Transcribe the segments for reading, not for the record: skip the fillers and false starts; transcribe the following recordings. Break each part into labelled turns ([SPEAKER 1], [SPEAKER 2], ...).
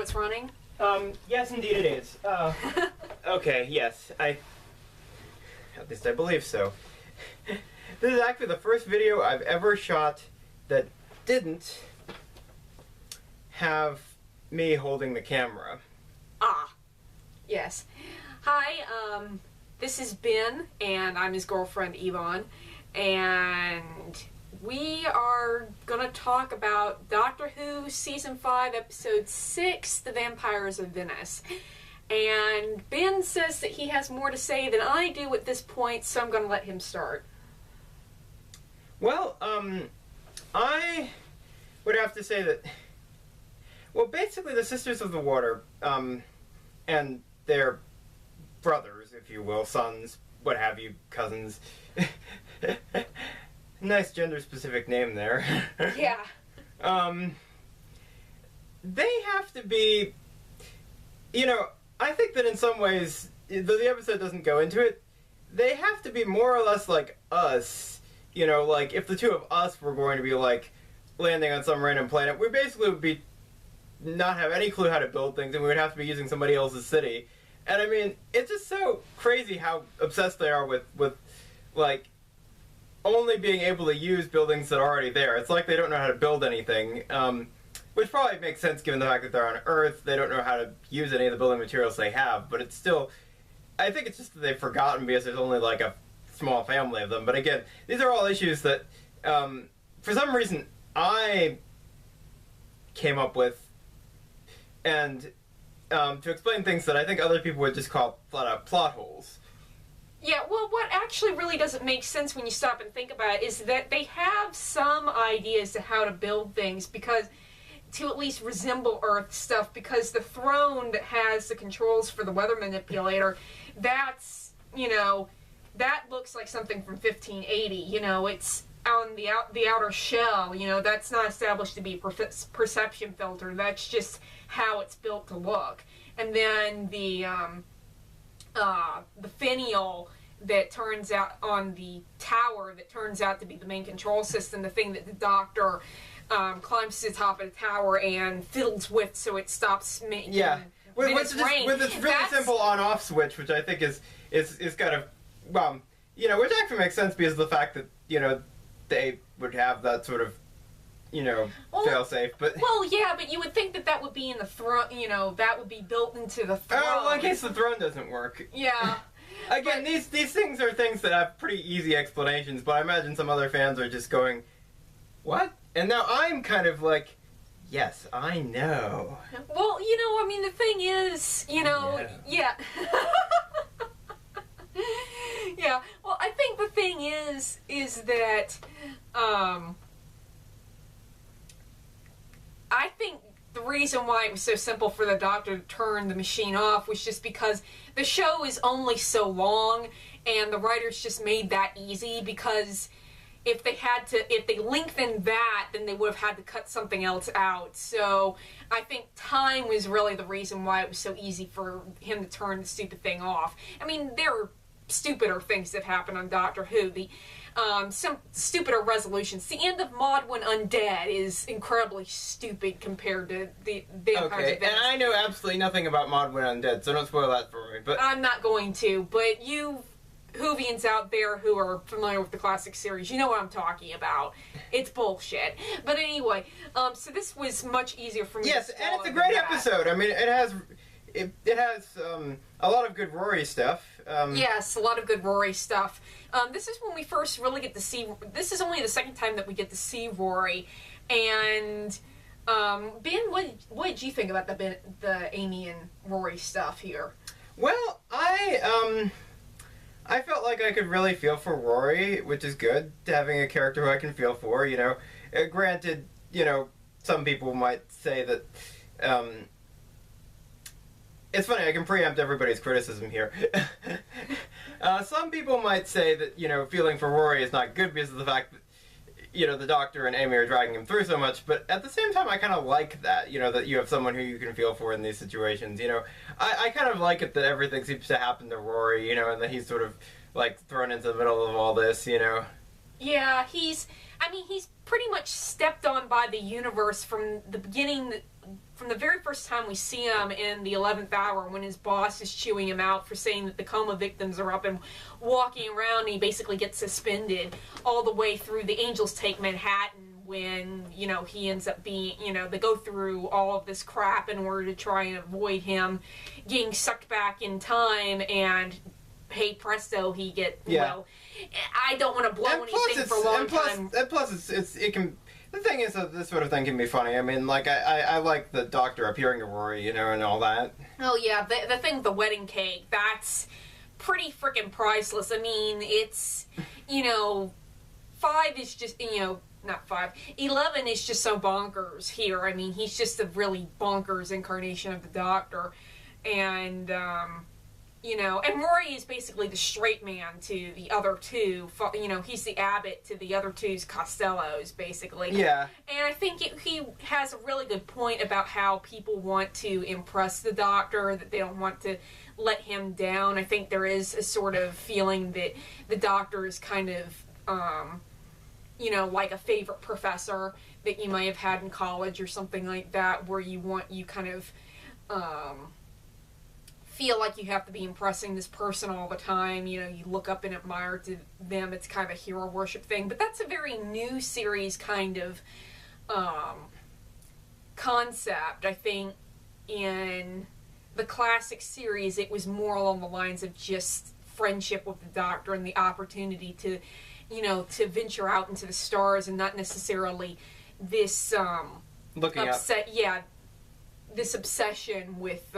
[SPEAKER 1] it's running?
[SPEAKER 2] Yes, indeed it is. Okay, yes, at least I believe so. This is actually the first video I've ever shot that didn't have me holding the camera.
[SPEAKER 1] Ah, yes. Hi, this is Ben, and I'm his girlfriend, Yvonne, and we are gonna talk about Doctor Who Season 5, Episode 6, The Vampires of Venice. And Ben says that he has more to say than I do at this point, so I'm gonna let him start.
[SPEAKER 2] Well, I would have to say that, well, basically the Sisters of the Water, and their brothers, if you will, sons, what have you, cousins. Nice gender-specific name there.
[SPEAKER 1] Yeah.
[SPEAKER 2] They have to be, you know, I think that in some ways, though the episode doesn't go into it, they have to be more or less like us. You know, like, if the two of us were going to be, like, landing on some random planet, we basically would be not have any clue how to build things, and we would have to be using somebody else's city. And I mean, it's just so crazy how obsessed they are with like, only being able to use buildings that are already there. It's like they don't know how to build anything, which probably makes sense given the fact that they're on Earth. They don't know how to use any of the building materials they have, but it's still, I think it's just that they've forgotten because there's only like a small family of them. But again, these are all issues that, for some reason, I came up with, and to explain things that I think other people would just call flat-out plot holes.
[SPEAKER 1] Yeah, well, what actually really doesn't make sense when you stop and think about it is that they have some ideas to how to build things because to at least resemble Earth stuff, because the throne that has the controls for the weather manipulator, that's, you know, that looks like something from 1580. You know, it's on the outer shell. You know, that's not established to be a perception filter. That's just how it's built to look. And then the finial that turns out on the tower that turns out to be the main control system, the thing that the Doctor climbs to the top of the tower and fiddles with so it stops making
[SPEAKER 2] with this really simple on-off switch, which I think is kind of, you know, which actually makes sense because of the fact that, you know, they would have that sort of, you know, fail-safe, but...
[SPEAKER 1] Well, yeah, but you would think that that would be in the throne, you know, that would be built into the throne.
[SPEAKER 2] Oh, well, in case the throne doesn't work.
[SPEAKER 1] Yeah.
[SPEAKER 2] Again, these things are things that have pretty easy explanations, but I imagine some other fans are just going, what? And now I'm kind of like, yes, I know.
[SPEAKER 1] Well, you know, I mean, the thing is, you know, yeah. Yeah, well, I think the thing is that, I think the reason why it was so simple for the Doctor to turn the machine off was just because the show is only so long, and the writers just made that easy, because if they lengthened that, then they would have had to cut something else out. So I think time was really the reason why it was so easy for him to turn the stupid thing off. I mean, there are stupider things that happen on Doctor Who. Some stupider resolutions. The end of Maudwin Undead is incredibly stupid compared to the Vampires of Venice.
[SPEAKER 2] And I know absolutely nothing about Maudwin Undead, so don't spoil that for me. But
[SPEAKER 1] I'm not going to, but you Whovians out there who are familiar with the classic series, you know what I'm talking about. It's bullshit. But anyway, so this was much easier for me to swallow.
[SPEAKER 2] And it's a great episode. I mean, it has a lot of good Rory stuff.
[SPEAKER 1] Yes, a lot of good Rory stuff. This is when we first really get to see... This is only the second time that we get to see Rory. And, Ben, what did you think about the Amy and Rory stuff here?
[SPEAKER 2] Well, I felt like I could really feel for Rory, which is good, having a character who I can feel for, you know. Granted, you know, some people might say that... It's funny, I can preempt everybody's criticism here. Some people might say that, you know, feeling for Rory is not good because of the fact that, you know, the Doctor and Amy are dragging him through so much, but at the same time I kind of like that, you know, that you have someone who you can feel for in these situations, you know. I kind of like it that everything seems to happen to Rory, you know, and that he's sort of, like, thrown into the middle of all this, you know.
[SPEAKER 1] Yeah, he's pretty much stepped on by the universe from the beginning, from the very first time we see him in the 11th hour when his boss is chewing him out for saying that the coma victims are up and walking around, and he basically gets suspended all the way through the Angels Take Manhattan when, you know, he ends up being, you know, they go through all of this crap in order to try and avoid him getting sucked back in time, and hey presto, he well, I don't want to blow anything for a long time.
[SPEAKER 2] And plus, it can. The thing is that this sort of thing can be funny. I mean, like, I like the Doctor appearing to Rory, you know, and all that.
[SPEAKER 1] Oh, yeah, the thing with the wedding cake, that's pretty freaking priceless. I mean, it's, you know, 5 is just, you know, not 5, 11 is just so bonkers here. I mean, he's just a really bonkers incarnation of the Doctor. And, you know, and Rory is basically the straight man to the other two. You know, he's the Abbott to the other two's Costellos, basically.
[SPEAKER 2] Yeah.
[SPEAKER 1] And I think he has a really good point about how people want to impress the Doctor, that they don't want to let him down. I think there is a sort of feeling that the Doctor is kind of, you know, like a favorite professor that you might have had in college or something like that, where you kind of, feel like you have to be impressing this person all the time. You know, you look up and admire to them. It's kind of a hero worship thing. But that's a very new series kind of concept. I think in the classic series, it was more along the lines of just friendship with the Doctor and the opportunity to, you know, to venture out into the stars, and not necessarily this
[SPEAKER 2] looking up.
[SPEAKER 1] Yeah, this obsession with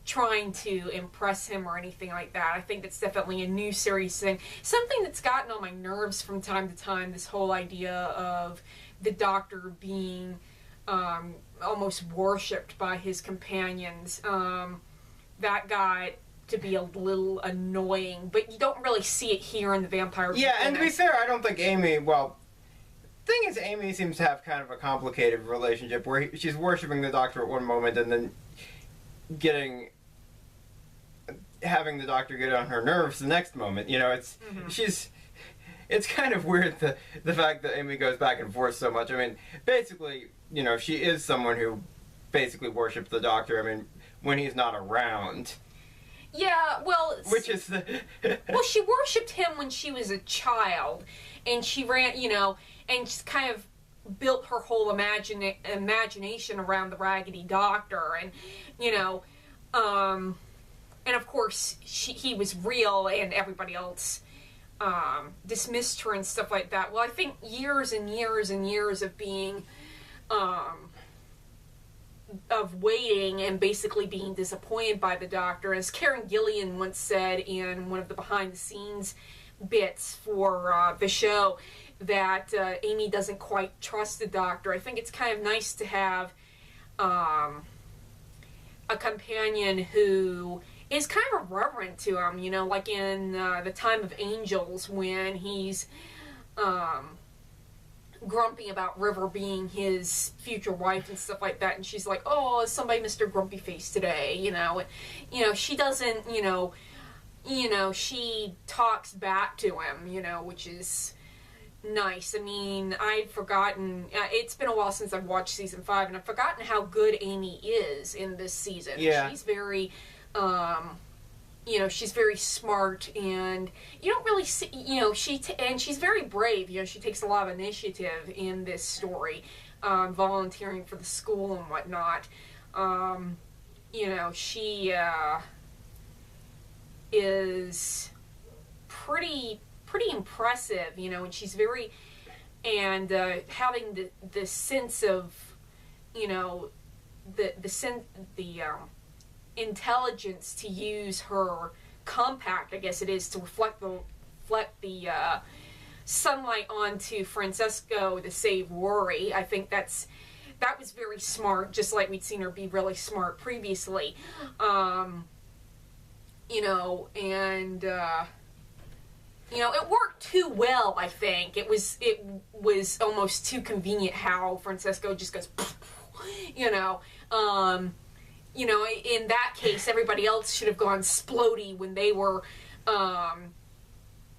[SPEAKER 1] trying to impress him or anything like that. I think that's definitely a new series thing. Something that's gotten on my nerves from time to time, this whole idea of the Doctor being almost worshipped by his companions. That got to be a little annoying, but you don't really see it here in the Vampire.
[SPEAKER 2] Yeah, and to be fair, I don't think Amy, well, thing is, Amy seems to have kind of a complicated relationship where she's worshipping the Doctor at one moment and then having the Doctor get on her nerves the next moment. You know, it's it's kind of weird, the fact that Amy goes back and forth so much. I mean, basically, you know, she is someone who basically worships the Doctor, I mean, when he's not around.
[SPEAKER 1] Yeah, well...
[SPEAKER 2] Which is the...
[SPEAKER 1] well, she worshipped him when she was a child, and she ran, you know, and just kind of built her whole imagination around the Raggedy Doctor, and, you know, and of course, he was real, and everybody else dismissed her and stuff like that. Well, I think years and years and years of being, of waiting and basically being disappointed by the Doctor, as Karen Gillian once said in one of the behind-the-scenes bits for the show, that Amy doesn't quite trust the Doctor. I think it's kind of nice to have a companion who is kind of reverent to him, you know, like in the Time of Angels, when he's grumpy about River being his future wife and stuff like that, and she's like, oh, is somebody Mr. Grumpy Face today, you know, and, you know, she doesn't, you know, she talks back to him, you know, which is nice. I mean, I'd forgotten, it's been a while since I've watched season 5, and I've forgotten how good Amy is in this season.
[SPEAKER 2] Yeah.
[SPEAKER 1] She's very, you know, she's very smart, and you don't really see, you know, and she's very brave, you know, she takes a lot of initiative in this story, volunteering for the school and whatnot. You know, she, is pretty impressive, you know, and she's very, and having the sense of, you know, the intelligence to use her compact, I guess it is, to reflect the sunlight onto Francesco to save Rory. I think that was very smart, just like we'd seen her be really smart previously. You know, and you know, it worked too well, I think. It was almost too convenient how Francesco just goes, you know. You know, in that case, everybody else should have gone splody when they were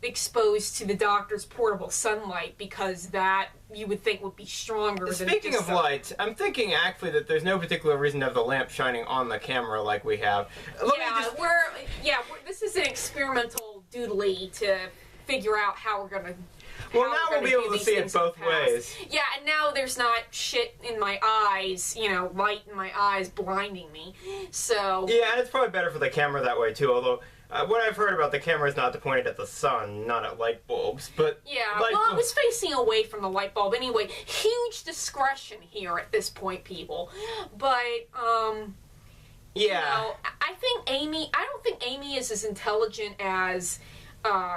[SPEAKER 1] exposed to the doctor's portable sunlight, because that you would think would be stronger than
[SPEAKER 2] Speaking
[SPEAKER 1] just
[SPEAKER 2] of light, I'm thinking actually that there's no particular reason to have the lamp shining on the camera like we have.
[SPEAKER 1] This is an experimental doodly to figure out how we're gonna.
[SPEAKER 2] Well, now we'll be able to see it both ways.
[SPEAKER 1] Yeah, and now there's not shit in my eyes, light in my eyes blinding me. So.
[SPEAKER 2] Yeah, and it's probably better for the camera that way too. Although what I've heard about the camera is not to point it at the sun, not at light bulbs. But
[SPEAKER 1] yeah, well, it was facing away from the light bulb anyway. Huge discretion here at this point, people. But
[SPEAKER 2] yeah,
[SPEAKER 1] I don't think Amy is as intelligent as.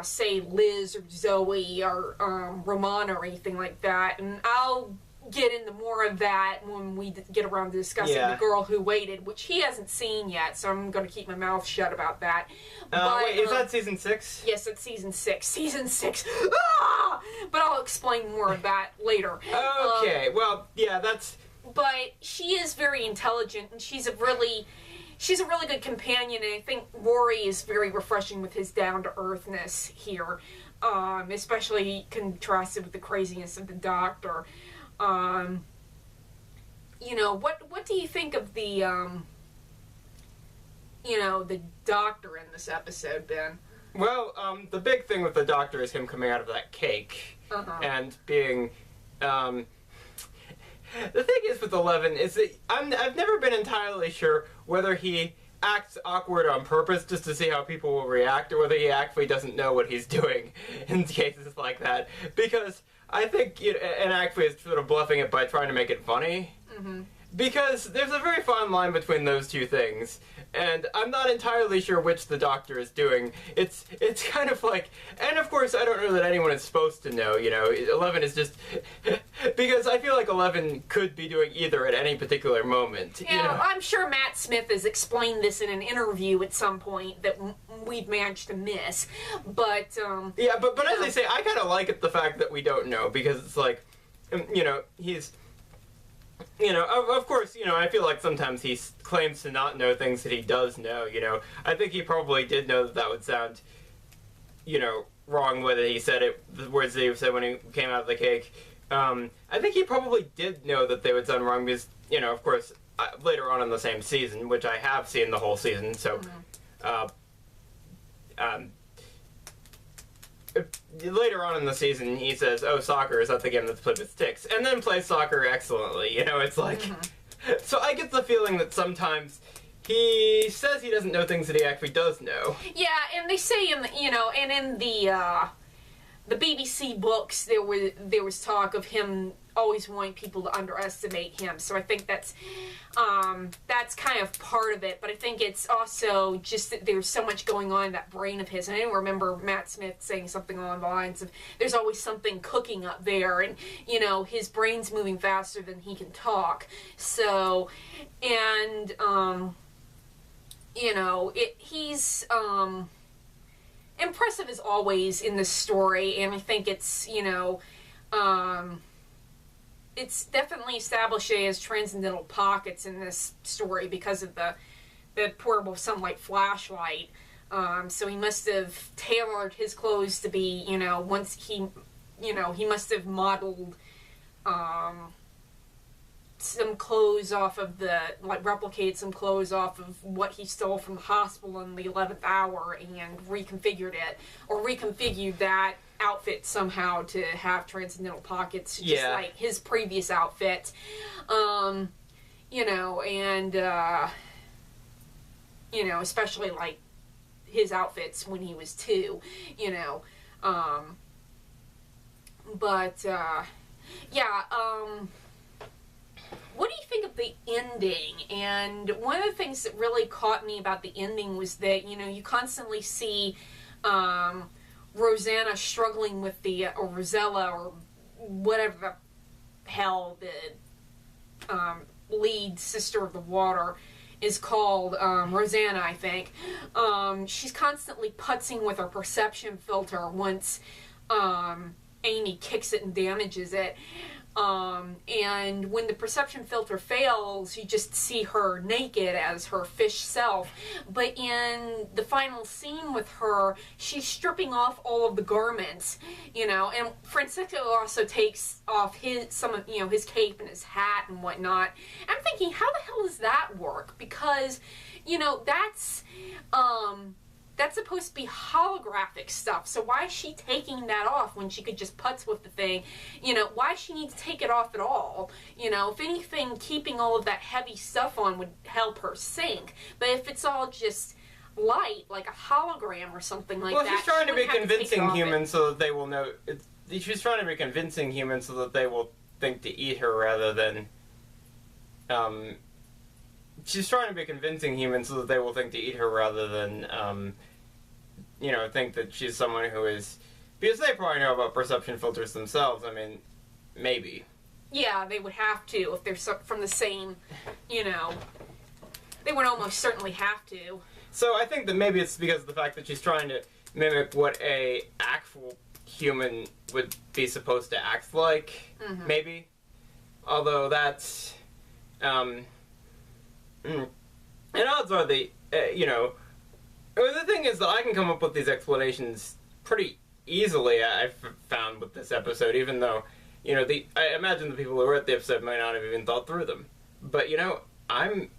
[SPEAKER 1] Say Liz or Zoe or Ramona or anything like that, and I'll get into more of that when we get around to discussing The Girl Who Waited, which he hasn't seen yet, so I'm going to keep my mouth shut about that.
[SPEAKER 2] Wait, is that season 6?
[SPEAKER 1] Yes, it's season 6. Season 6. Ah! But I'll explain more of that later.
[SPEAKER 2] Okay, well, yeah, that's...
[SPEAKER 1] But she is very intelligent, and she's a really good companion, and I think Rory is very refreshing with his down-to-earthness here, especially contrasted with the craziness of the Doctor. What do you think of the, the Doctor in this episode, Ben?
[SPEAKER 2] Well, the big thing with the Doctor is him coming out of that cake and being, the thing is with 11 is that I've never been entirely sure whether he acts awkward on purpose just to see how people will react, or whether he actually doesn't know what he's doing in cases like that. Because I think, and actually is sort of bluffing it by trying to make it funny. Mm-hmm. Because there's a very fine line between those two things, and I'm not entirely sure which the Doctor is doing. It's kind of like, and of course I don't know that anyone is supposed to know, 11 is just, because I feel like 11 could be doing either at any particular moment.
[SPEAKER 1] Yeah, I'm sure Matt Smith has explained this in an interview at some point that we've managed to miss, but...
[SPEAKER 2] yeah, but as I say, I kind of like it, the fact that we don't know, because it's like, he's... of course, I feel like sometimes he claims to not know things that he does know, I think he probably did know that would sound, wrong whether he said it, the words that he said when he came out of the cake. I think he probably did know that they would sound wrong because, of course, later on in the same season, which I have seen the whole season, so, later on in the season, he says, "Oh, soccer, is that the game that's played with sticks?" And then plays soccer excellently, it's like... So I get the feeling that sometimes he says he doesn't know things that he actually does know.
[SPEAKER 1] Yeah, and they say in the BBC books, there was talk of him always wanting people to underestimate him. So I think that's kind of part of it. But I think it's also just that there's so much going on in that brain of his. And I don't remember Matt Smith saying something along the lines of, there's always something cooking up there. And, his brain's moving faster than he can talk. So, and, he's... impressive as always in this story, and I think it's, it's definitely established as transcendental pockets in this story because of the portable sunlight flashlight. So he must have tailored his clothes to be, once he must have modeled, some clothes off of replicated some clothes off of what he stole from the hospital in the 11th hour and reconfigured it, or reconfigured that outfit somehow to have transcendental pockets, just like his previous outfit. Especially like his outfits when he was 2, what do you think of the ending? And one of the things that really caught me about the ending was that, you constantly see Rosanna struggling with or Rosella, or whatever the hell the lead sister of the water is called, Rosanna, I think. She's constantly putzing with her perception filter once Amy kicks it and damages it. And when the perception filter fails, you just see her naked as her fish self. But in the final scene with her, she's stripping off all of the garments, and Francisco also takes off his cape and his hat and whatnot. I'm thinking, how the hell does that work? Because, that's supposed to be holographic stuff, so why is she taking that off when she could just putz with the thing? Why does she need to take it off at all? If anything, keeping all of that heavy stuff on would help her sink. But if it's all just light, like a hologram or something like that...
[SPEAKER 2] Well, she's trying to be convincing humans so that they will know... She's trying to be convincing humans so that they will think to eat her rather than... She's trying to be convincing humans so that they will think to eat her rather than... think that she's someone who is... Because they probably know about perception filters themselves. I mean, maybe.
[SPEAKER 1] Yeah, they would have to if they're from the same, They would almost certainly have to.
[SPEAKER 2] So I think that maybe it's because of the fact that she's trying to mimic what a actual human would be supposed to act like, maybe. Although that's... and odds are the thing is that I can come up with these explanations pretty easily, I've found, with this episode, even though, I imagine the people who wrote the episode might not have even thought through them. But, I'm,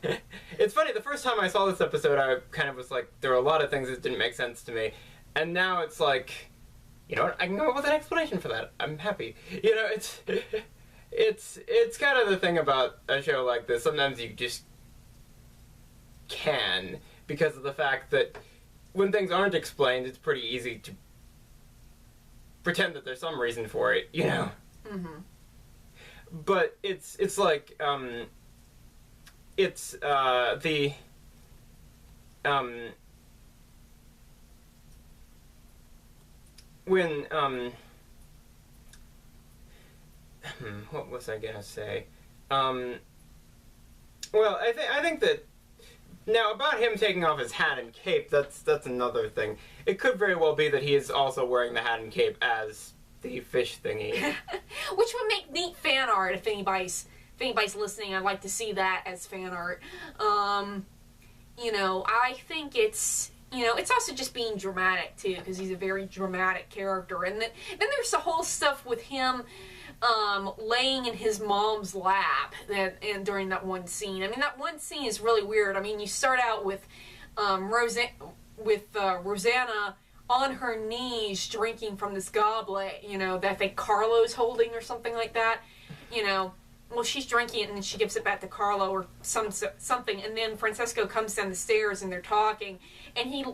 [SPEAKER 2] it's funny, the first time I saw this episode, I kind of was like, there were a lot of things that didn't make sense to me, and now it's like, you know what, I can come up with an explanation for that. I'm happy. It's kind of the thing about a show like this. Sometimes you just can, because of the fact that when things aren't explained, it's pretty easy to pretend that there's some reason for it, But it's like, it's, the, when, what was I gonna say? Well, I think that now about him taking off his hat and cape, that's another thing. It could very well be that he is also wearing the hat and cape as the fish thingy,
[SPEAKER 1] which would make neat fan art if anybody's listening. I'd like to see that as fan art. I think it's. It's also just being dramatic too, because he's a very dramatic character, and then there's the whole stuff with him. Laying in his mom's lap and during that one scene. I mean, that one scene is really weird. I mean, you start out with Rosanna on her knees drinking from this goblet, that I think Carlo's holding or something like that. Well, she's drinking it and then she gives it back to Carlo or something, and then Francesco comes down the stairs and they're talking, and he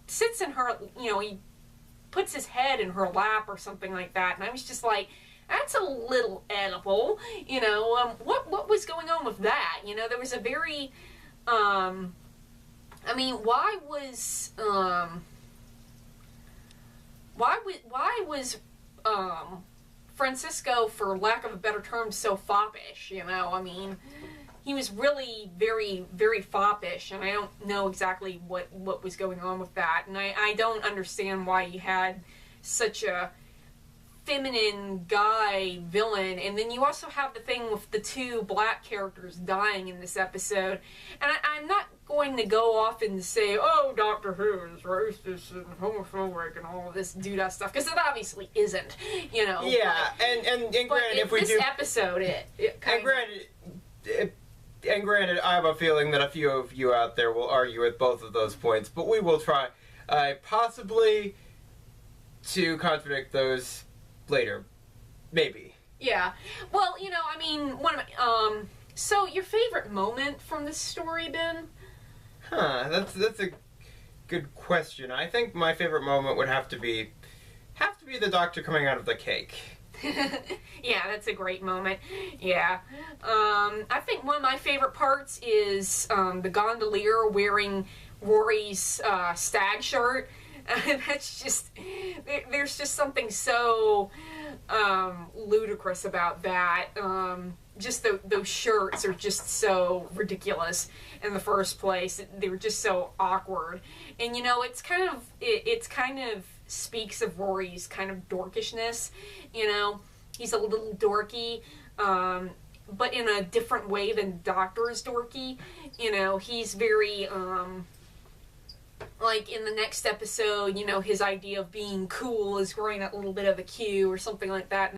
[SPEAKER 1] sits in her, he puts his head in her lap or something like that, and I was just like, that's a little edible, what was going on with that? There was a very, why was Francisco, for lack of a better term, so foppish, he was really very, very foppish, and I don't know exactly what was going on with that, and I don't understand why he had such a feminine guy villain. And then you also have the thing with the two black characters dying in this episode, and I'm not going to go off and say, oh, Doctor Who is racist and homophobic and all of this doodah stuff, because it obviously isn't,
[SPEAKER 2] Yeah, and granted, if we
[SPEAKER 1] this
[SPEAKER 2] do...
[SPEAKER 1] episode,
[SPEAKER 2] And granted, I have a feeling that a few of you out there will argue with both of those points, but we will try, possibly, to contradict those later. Maybe.
[SPEAKER 1] Yeah. Well, one of my, so your favorite moment from this story, Ben?
[SPEAKER 2] That's a good question. I think my favorite moment would have to be the Doctor coming out of the cake.
[SPEAKER 1] Yeah, that's a great moment. Yeah. I think one of my favorite parts is the gondolier wearing Rory's stag shirt. That's just, there's just something so ludicrous about that. Just those shirts are just so ridiculous in the first place. They were just so awkward. And it's kind of speaks of Rory's kind of dorkishness. You know, he's a little dorky, but in a different way than Doctor is dorky. You know, he's very, like in the next episode, you know, his idea of being cool is growing that little bit of a Q or something like that.